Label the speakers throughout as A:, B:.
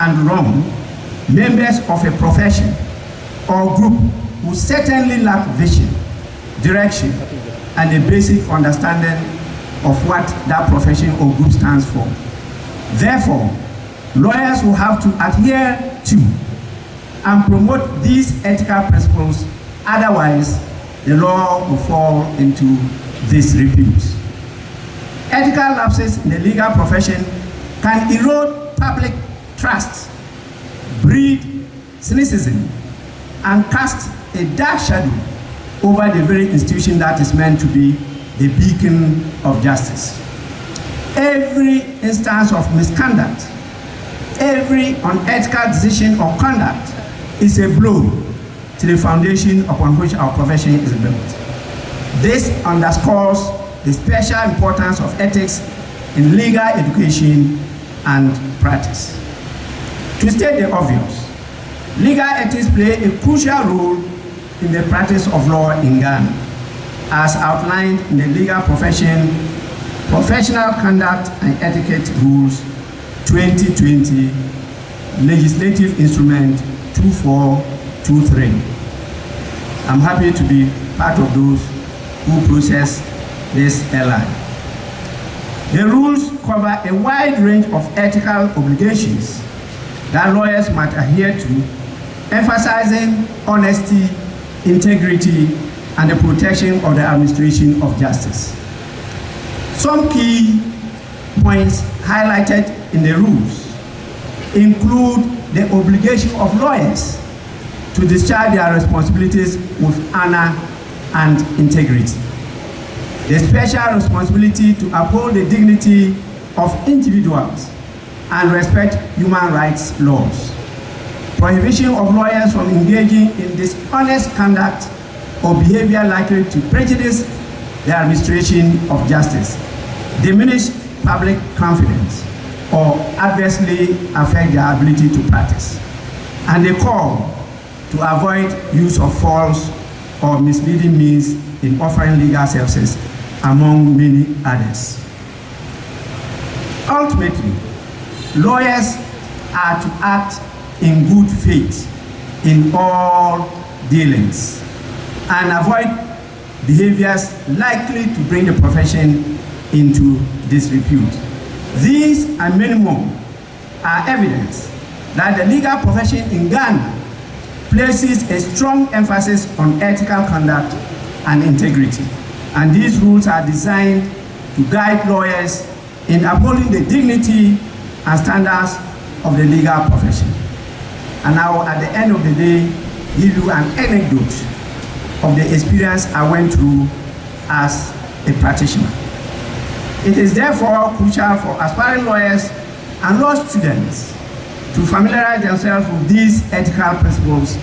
A: and wrong, members of a profession or group who certainly lack vision, direction, and a basic understanding of what that profession or group stands for. Therefore, lawyers will have to adhere to and promote these ethical principles, otherwise the law will fall into disrepute. Ethical lapses in the legal profession can erode public trust, breed cynicism, and cast a dark shadow over the very institution that is meant to be the beacon of justice. Every instance of misconduct, every unethical decision or conduct is a blow to the foundation upon which our profession is built. This underscores the special importance of ethics in legal education and practice. To state the obvious, legal ethics play a crucial role in the practice of law in Ghana, as outlined in the Legal Profession Professional Conduct and Etiquette Rules 2020, Legislative Instrument 2423. I'm happy to be part of those who process this LI. The rules cover a wide range of ethical obligations that lawyers must adhere to, emphasizing honesty, integrity, and the protection of the administration of justice. Some key points highlighted in the rules include the obligation of lawyers to discharge their responsibilities with honor and integrity, the special responsibility to uphold the dignity of individuals and respect human rights laws, prohibition of lawyers from engaging in dishonest conduct or behavior likely to prejudice the administration of justice, diminish public confidence, or adversely affect their ability to practice, and a call to avoid use of false or misleading means in offering legal services, among many others. Ultimately, lawyers are to act in good faith in all dealings and avoid behaviors likely to bring the profession into disrepute. These and many more are evidence that the legal profession in Ghana places a strong emphasis on ethical conduct and integrity, and these rules are designed to guide lawyers in upholding the dignity and standards of the legal profession. And I will, at the end of the day, give you an anecdote of the experience I went through as a practitioner. It is therefore crucial for aspiring lawyers and law students to familiarize themselves with these ethical principles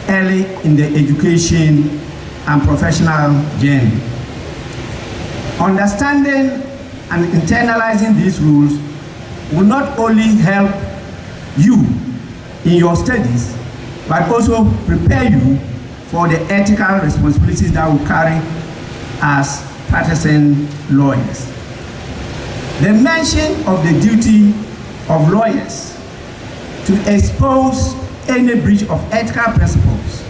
A: early in the education and professional journey. Understanding and internalizing these rules will not only help you in your studies, but also prepare you for the ethical responsibilities that will carry as practicing lawyers. The mention of the duty of lawyers to expose any breach of ethical principles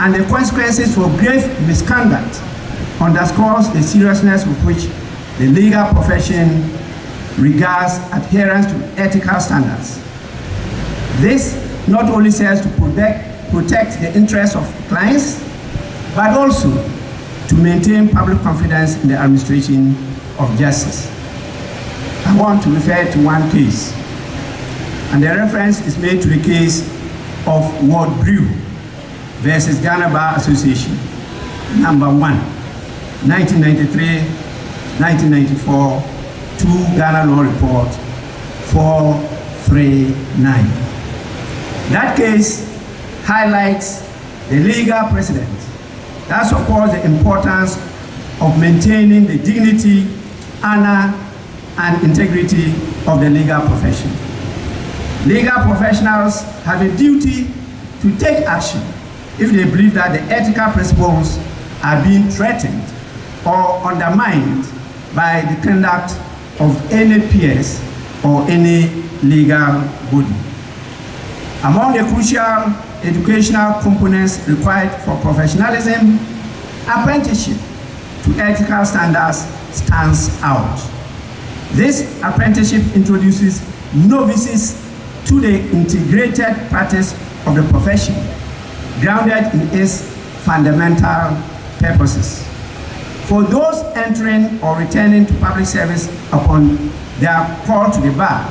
A: and the consequences for grave misconduct underscores the seriousness with which the legal profession regards adherence to ethical standards. This not only serves to protect the interests of clients, but also to maintain public confidence in the administration of justice. I want to refer to one case, and the reference is made to the case of Ward Brew versus Ghana Bar Association, number 1, 1993-1994, 2 Ghana Law Report 439. That case highlights the legal precedent that supports the importance of maintaining the dignity, honor, and integrity of the legal profession. Legal professionals have a duty to take action if they believe that the ethical principles are being threatened or undermined by the conduct of any peers or any legal body. Among the crucial educational components required for professionalism, apprenticeship to ethical standards stands out. This apprenticeship introduces novices to the integrated practice of the profession, grounded in its fundamental purposes. For those entering or returning to public service upon their call to the bar,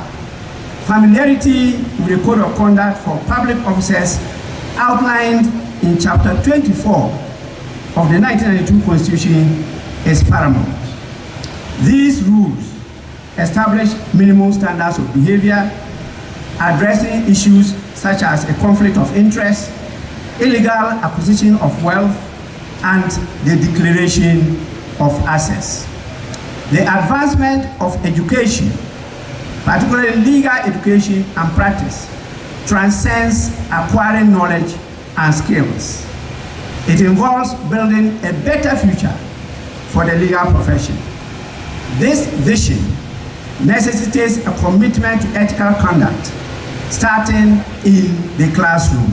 A: familiarity with the Code of Conduct for Public Officers outlined in Chapter 24 of the 1992 Constitution is paramount. These rules establish minimum standards of behavior, addressing issues such as a conflict of interest, illegal acquisition of wealth, and the declaration of assets. The advancement of education, particularly legal education and practice, transcends acquiring knowledge and skills. It involves building a better future for the legal profession. This vision necessitates a commitment to ethical conduct, starting in the classroom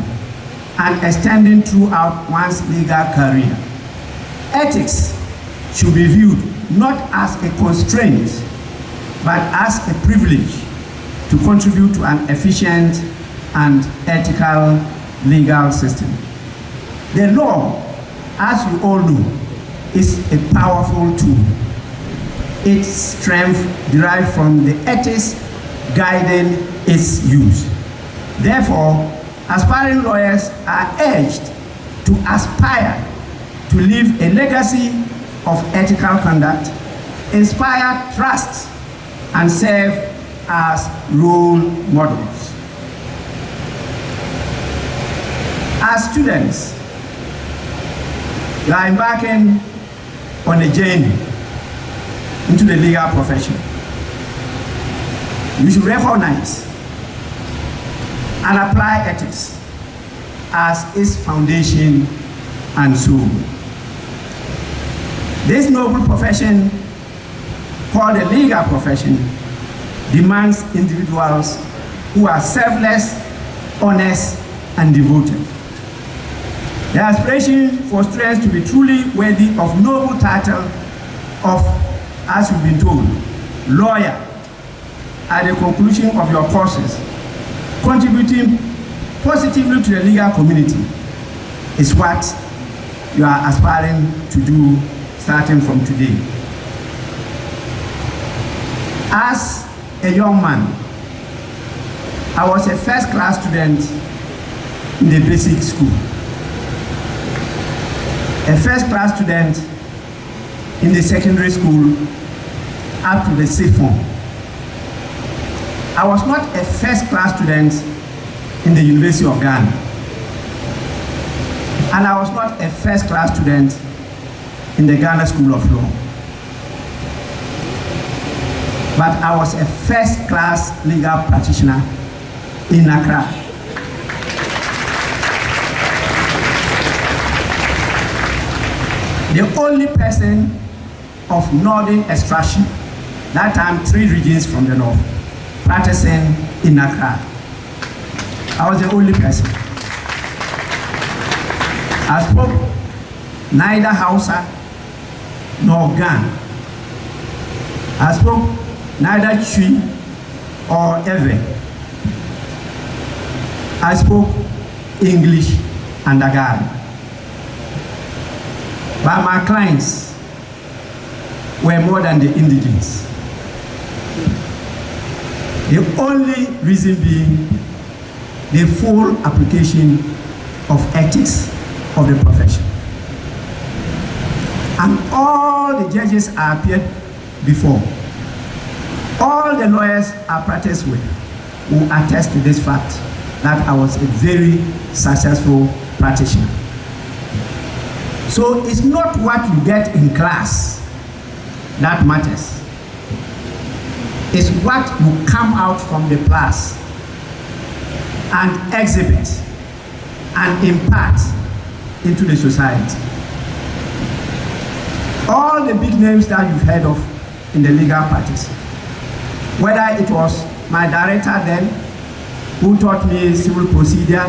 A: and extending throughout one's legal career. Ethics should be viewed not as a constraint, but as a privilege to contribute to an efficient and ethical legal system. The law, as you all know, is a powerful tool. Its strength derives from the ethics guiding its use. Therefore, aspiring lawyers are urged to aspire to leave a legacy of ethical conduct, inspire trust, and serve as role models. As students, you are embarking on a journey into the legal profession. You should recognize and apply ethics as its foundation and soul. This noble profession, called the legal profession, demands individuals who are selfless, honest, and devoted. The aspiration for students to be truly worthy of noble title of, as you've been told, lawyer at the conclusion of your courses, contributing positively to the legal community, is what you are aspiring to do starting from today. As a young man, I was a first-class student in the basic school, a first-class student in the secondary school up to the sixth form. I was not a first-class student in the University of Ghana, and I was not a first-class student in the Ghana School of Law. But I was a first-class legal practitioner in Accra. The only person of northern extraction, that time 3 regions from the north, practicing in Accra. I was the only person. I spoke neither Hausa nor Gan. I spoke neither Twi or Ewe. I spoke English and Agari. But my clients were more than the indigenes. The only reason being the full application of ethics of the profession. And all the judges I appeared before, all the lawyers I practiced with, will attest to this fact that I was a very successful practitioner. So it's not what you get in class that matters. It's what you come out from the class and exhibit and impart into the society. All the big names that you've heard of in the legal practice, whether it was my director then, who taught me civil procedure,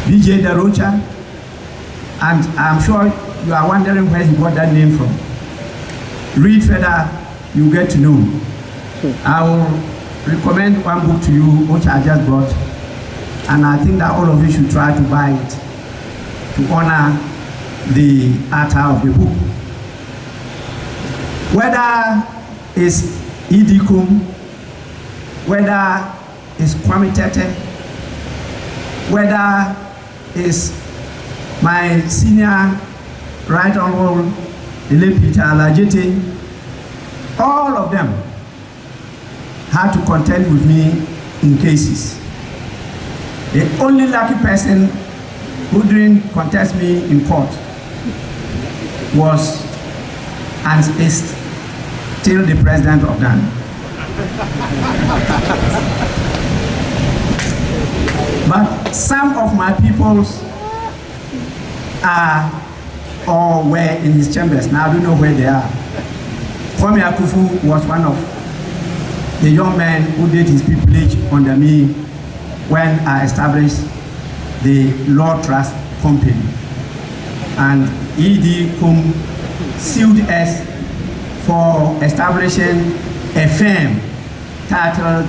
A: BJ Darocha, and I'm sure you are wondering where he got that name from. Read further, you get to know. I will recommend one book to you, which I just brought, and I think that all of you should try to buy it to honor the author of the book. Whether it's E.D. Kum, whether it's Kwame Tete, whether it's my senior Right Honorable Peter Alajete, all of them had to contend with me in cases. The only lucky person who didn't contest me in court was and is still the president of Ghana. But some of my peoples are or were in his chambers. Now I don't know where they are. Kwame Akufu was one of the young men who did his pupillage under me when I established the Law Trust Company. And E.D. Kum sued us for establishing a firm titled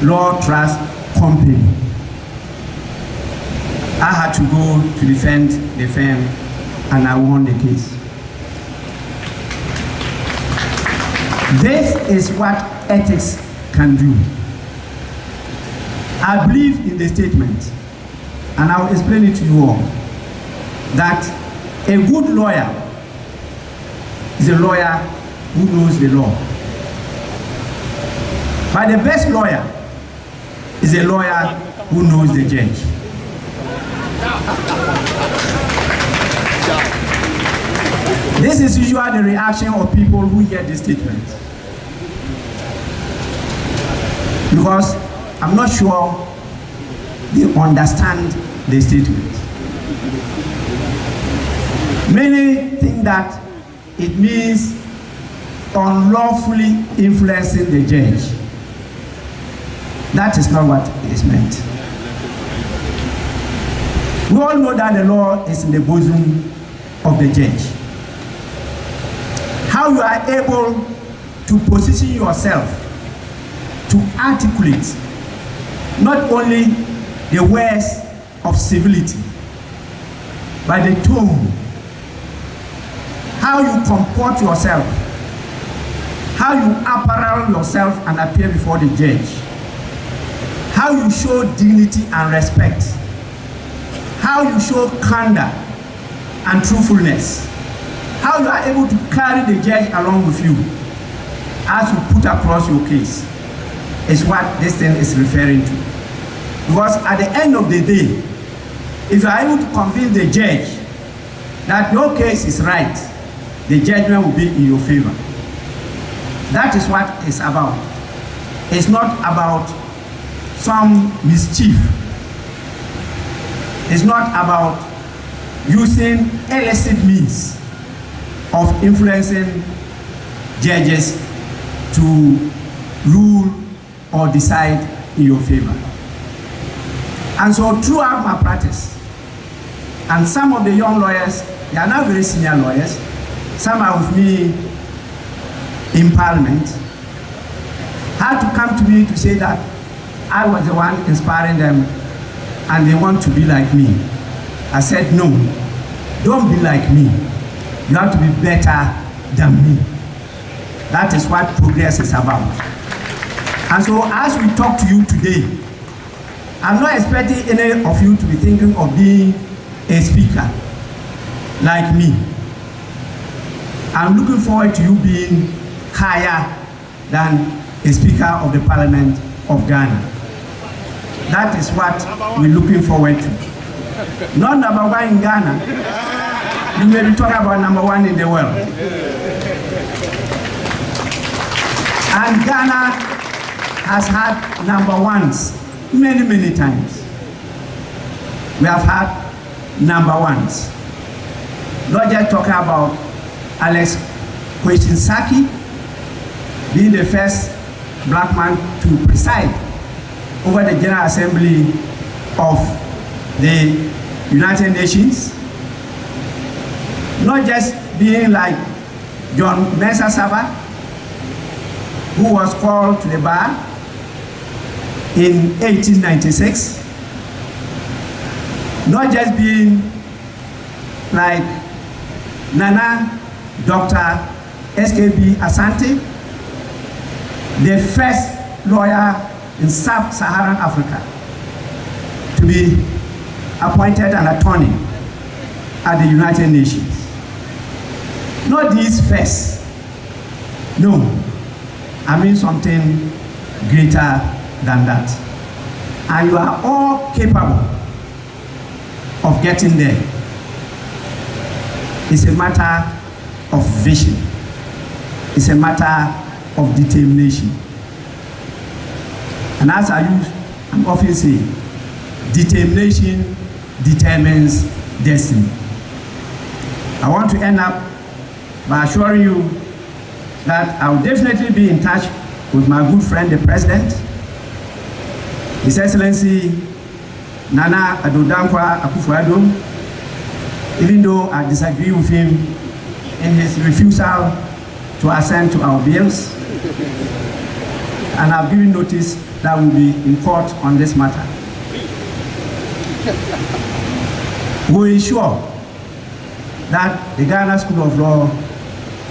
A: Law Trust Company. I had to go to defend the firm, and I won the case. This is what ethics can do. I believe in the statement, and I will explain it to you all, that a good lawyer is a lawyer who knows the law. But the best lawyer is a lawyer who knows the judge. This is usually the reaction of people who hear this statement. Because I'm not sure they understand the statement. Many think that it means unlawfully influencing the judge. That is not what is meant. We all know that the law is in the bosom of the judge. How you are able to position yourself to articulate not only the words of civility, but the tone, how you comport yourself, how you apparel yourself and appear before the judge, how you show dignity and respect, how you show candor and truthfulness, how you are able to carry the judge along with you as you put across your case is what this thing is referring to. Because at the end of the day, if you are able to convince the judge that your case is right, the judgment will be in your favor. That is what it's about. It's not about some mischief. It's not about using illicit means of influencing judges to rule or decide in your favor. And so throughout my practice, and some of the young lawyers, they are not very senior lawyers, some are with me in Parliament, had to come to me to say that I was the one inspiring them and they want to be like me. I said, no, don't be like me. You have to be better than me. That is what progress is about. And so as we talk to you today, I'm not expecting any of you to be thinking of being a speaker like me. I'm looking forward to you being higher than a speaker of the Parliament of Ghana. That is what we're looking forward to. Not number one in Ghana. You may be talking about number one in the world. And Ghana has had number ones many, many times. We have had number ones. Not just talking about Alex Kwesi being the first black man to preside over the General Assembly of the United Nations, not just being like John Mensah Saba, who was called to the bar in 1896, not just being like Nana Dr. SKB Asante, the first lawyer in sub-Saharan Africa to be appointed an attorney at the United Nations. Not these first, no, I mean something greater than that. And you are all capable of getting there. It's a matter of vision. It's a matter of determination. And as I'm often saying, determination determines destiny. I want to end up by assuring you that I will definitely be in touch with my good friend, the President, His Excellency Nana Addo Dankwa Akufo-Addo, even though I disagree with him in his refusal to assent to our bills. And I've given notice that we'll be in court on this matter. We'll ensure that the Ghana School of Law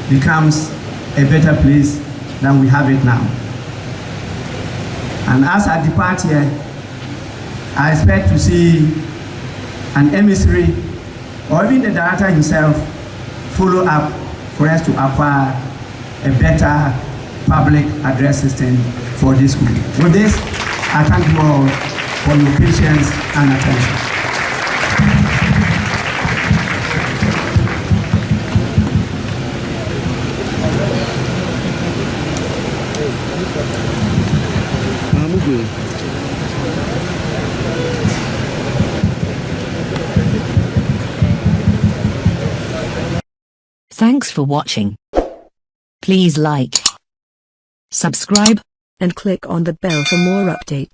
A: becomes a better place than we have it now. And as I depart here, I expect to see an emissary or even the director himself follow up for us to acquire a better public address system for this school. With this, I thank you all for your patience and attention.
B: Thanks for watching. Please like, subscribe, and click on the bell for more updates.